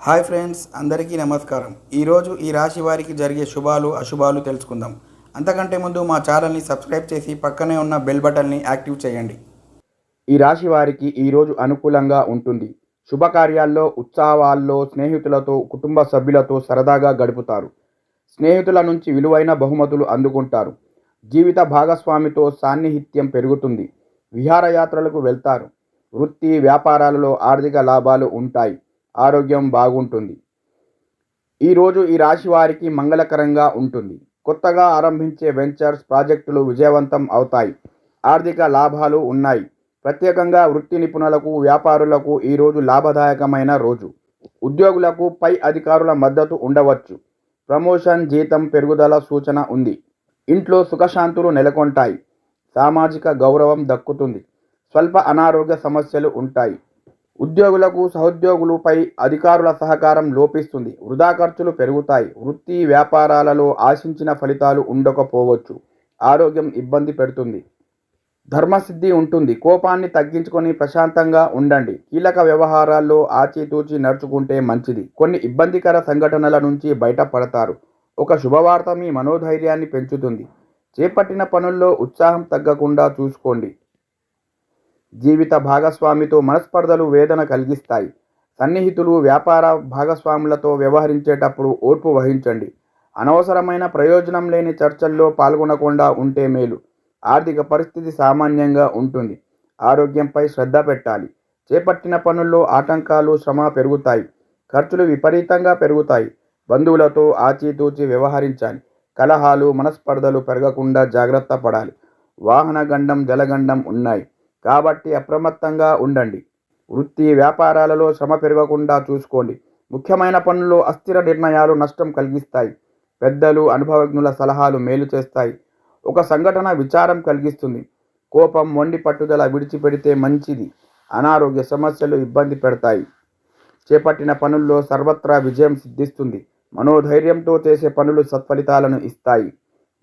Hi friends, అందరికీ నమస్కారం. ఈరోజు ఈ రాశి వారికి జరిగే శుభాలు అశుభాలు తెలుసుకుందాం. అంతకంటే ముందు మా ఛానల్ని సబ్స్క్రైబ్ చేసి పక్కనే ఉన్న బెల్ బటన్ని యాక్టివ్ చేయండి. ఈ రాశి వారికి ఈరోజు అనుకూలంగా ఉంటుంది. శుభకార్యాల్లో, ఉత్సవాల్లో స్నేహితులతో, కుటుంబ సభ్యులతో సరదాగా గడుపుతారు. స్నేహితుల నుంచి విలువైన బహుమతులు అందుకుంటారు. జీవిత భాగస్వామితో సాన్నిహిత్యం పెరుగుతుంది. విహారయాత్రలకు వెళ్తారు. వృత్తి వ్యాపారాలలో ఆర్థిక లాభాలు ఉంటాయి. ఆరోగ్యం బాగుంటుంది. ఈరోజు ఈ రాశి వారికి మంగళకరంగా ఉంటుంది. కొత్తగా ఆరంభించే వెంచర్స్, ప్రాజెక్టులు విజయవంతం అవుతాయి. ఆర్థిక లాభాలు ఉన్నాయి. ప్రత్యేకంగా వృత్తి నిపుణులకు, వ్యాపారులకు ఈరోజు లాభదాయకమైన రోజు. ఉద్యోగులకు పై అధికారుల మద్దతు ఉండవచ్చు. ప్రమోషన్, జీతం పెరుగుదల సూచన ఉంది. ఇంట్లో సుఖశాంతులు నెలకొంటాయి. సామాజిక గౌరవం దక్కుతుంది. స్వల్ప అనారోగ్య సమస్యలు ఉంటాయి. ఉద్యోగులకు, సహోద్యోగులపై అధికారుల సహకారం లోపిస్తుంది. వృధా ఖర్చులు పెరుగుతాయి. వృత్తి వ్యాపారాలలో ఆశించిన ఫలితాలు ఉండకపోవచ్చు. ఆరోగ్యం ఇబ్బంది పెడుతుంది. ధర్మసిద్ధి ఉంటుంది. కోపాన్ని తగ్గించుకొని ప్రశాంతంగా ఉండండి. కీలక వ్యవహారాల్లో ఆచితూచి నడుచుకుంటే మంచిది. కొన్ని ఇబ్బందికర సంఘటనల నుంచి బయటపడతారు. ఒక శుభవార్త మీ మనోధైర్యాన్ని పెంచుతుంది. చేపట్టిన పనుల్లో ఉత్సాహం తగ్గకుండా చూసుకోండి. జీవిత భాగస్వామితో మనస్పర్ధలు వేదన కలిగిస్తాయి. సన్నిహితులు, వ్యాపార భాగస్వాములతో వ్యవహరించేటప్పుడు ఓర్పు వహించండి. అనవసరమైన ప్రయోజనం లేని చర్చల్లో పాల్గొనకుండా ఉంటే మేలు. ఆర్థిక పరిస్థితి సామాన్యంగా ఉంటుంది. ఆరోగ్యంపై శ్రద్ధ పెట్టాలి. చేపట్టిన పనుల్లో ఆటంకాలు, శ్రమ పెరుగుతాయి. ఖర్చులు విపరీతంగా పెరుగుతాయి. బంధువులతో ఆచితూచి వ్యవహరించాలి. కలహాలు, మనస్పర్ధలు పెరగకుండా జాగ్రత్త పడాలి. వాహన గండం, జలగండం ఉన్నాయి కాబట్టి అప్రమత్తంగా ఉండండి. వృత్తి వ్యాపారాలలో శ్రమ పెరగకుండా చూసుకోండి. ముఖ్యమైన పనుల్లో అస్థిర నిర్ణయాలు నష్టం కలిగిస్తాయి. పెద్దలు, అనుభవజ్ఞుల సలహాలు మేలు చేస్తాయి. ఒక సంఘటన విచారం కలిగిస్తుంది. కోపం, మొండి పట్టుదల విడిచిపెడితే మంచిది. అనారోగ్య సమస్యలు ఇబ్బంది పెడతాయి. చేపట్టిన పనుల్లో సర్వత్రా విజయం సిద్ధిస్తుంది. మనోధైర్యంతో చేసే పనులు సత్ఫలితాలను ఇస్తాయి.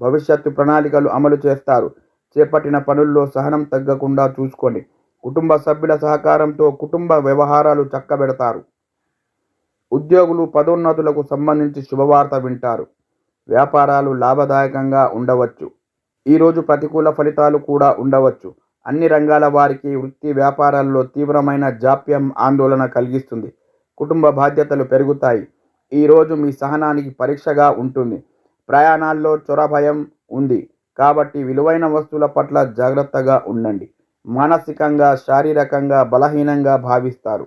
భవిష్యత్తు ప్రణాళికలు అమలు చేస్తారు. చేపట్టిన పనుల్లో సహనం తగ్గకుండా చూసుకోండి. కుటుంబ సభ్యుల సహకారంతో కుటుంబ వ్యవహారాలు చక్కబెడతారు. ఉద్యోగులు పదోన్నతులకు సంబంధించి శుభవార్త వింటారు. వ్యాపారాలు లాభదాయకంగా ఉండవచ్చు. ఈరోజు ప్రతికూల ఫలితాలు కూడా ఉండవచ్చు. అన్ని రంగాల వారికి వృత్తి వ్యాపారాల్లో తీవ్రమైన జాప్యం ఆందోళన కలిగిస్తుంది. కుటుంబ బాధ్యతలు పెరుగుతాయి. ఈరోజు మీ సహనానికి పరీక్షగా ఉంటుంది. ప్రయాణాల్లో చొరభయం ఉంది కాబట్టి విలువైన వస్తువుల పట్ల జాగ్రత్తగా ఉండండి. మానసికంగా, శారీరకంగా బలహీనంగా భావిస్తారు.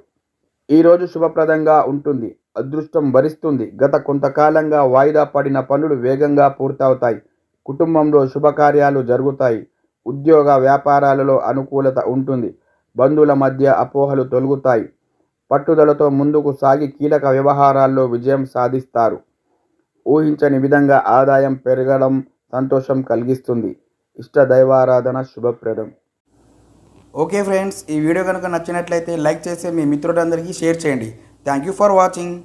ఈరోజు శుభప్రదంగా ఉంటుంది. అదృష్టం భరిస్తుంది. గత కొంతకాలంగా వాయిదా పడిన పనులు వేగంగా పూర్తవుతాయి. కుటుంబంలో శుభకార్యాలు జరుగుతాయి. ఉద్యోగ వ్యాపారాలలో అనుకూలత ఉంటుంది. బంధువుల మధ్య అపోహలు తొలగుతాయి. పట్టుదలతో ముందుకు సాగి కీలక వ్యవహారాల్లో విజయం సాధిస్తారు. ఊహించని విధంగా ఆదాయం పెరగడం సంతోషం కలిగిస్తుంది. ఇష్ట దైవారాధన శుభప్రదం. ఓకే ఫ్రెండ్స్, ఈ వీడియో కనుక నచ్చినట్లయితే లైక్ చేసి మీ మిత్రులందరికీ షేర్ చేయండి. Thank you for watching.